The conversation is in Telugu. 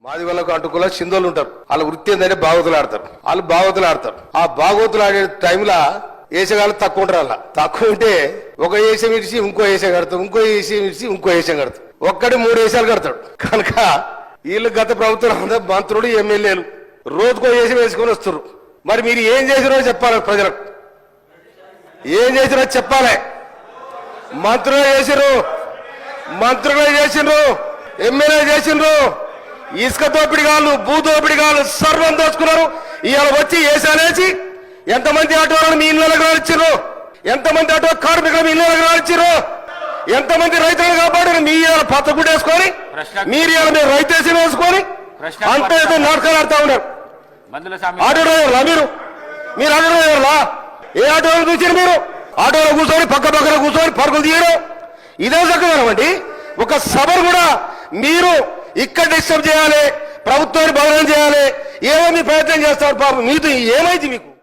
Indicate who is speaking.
Speaker 1: మాది వాళ్ళకు అంటుకుల చిందోళ్ళు ఉంటారు. వాళ్ళ వృత్తి ఏంటంటే బాగోతులు ఆడతారు. వాళ్ళు బాగోతులు ఆడతారు. ఆ బాగోతులు ఆడే టైంలో వేసేగాళ్ళు తక్కువ ఉంటారు. అలా తక్కువ ఉంటే ఒక వేషం ఇడిచి ఇంకో వేషం కడతాం, ఇంకో వేషం ఇడిచి ఇంకో వేషం కడతాం. ఒక్కడి 3 వేషాలు కడతాడు. కనుక వీళ్ళు గత ప్రభుత్వం మంత్రులు ఎమ్మెల్యేలు రోజుకో వేషం వేసుకొని వస్తారు. మరి మీరు ఏం చేసిరో చెప్పాలి, ప్రజలకు ఏం చేసిరో చెప్పాలి. మంత్రులు చేసిండ్రు, ఎమ్మెల్యే చేసిండ్రు, ఇసుక దోపిడిగాళ్ళు, భూ దోపిడిగాళ్ళు సర్వం దోచుకున్నారు. ఇవాళ వచ్చి వేసాలేసి ఎంతమంది ఆటోలను మీ ఇళ్ళకు రానిచ్చారు, ఎంతమంది ఆటో కార్మికులు మీ ఇళ్ళకు రానిచ్చారు, ఎంతమంది రైతులను కాపాడారు. మీ ఇవాళ పచ్చగుడ్డ వేసుకొని మీరు ఇవాళ మీరు రైతేసం వేసుకొని అంత ఏదో నాటకాలు ఆడుతూ ఉన్నారు. ఆటో డ్రైవర్లా మీరు ఆటో డ్రైవర్లా? ఏ ఆటోలో చూసారు మీరు? ఆటోలో కూర్చొని పక్కన కూర్చొని పరుగులు తీయడం ఇదే చక్కదనమండి. ఒక సభను కూడా మీరు ఇక్కడ డిస్టర్బ్ చేయాలి, ప్రభుత్వాన్ని బదనం చేయాలి, ఏమో మీ ప్రయత్నం చేస్తారు. పాపం మీతో ఏమైంది మీకు?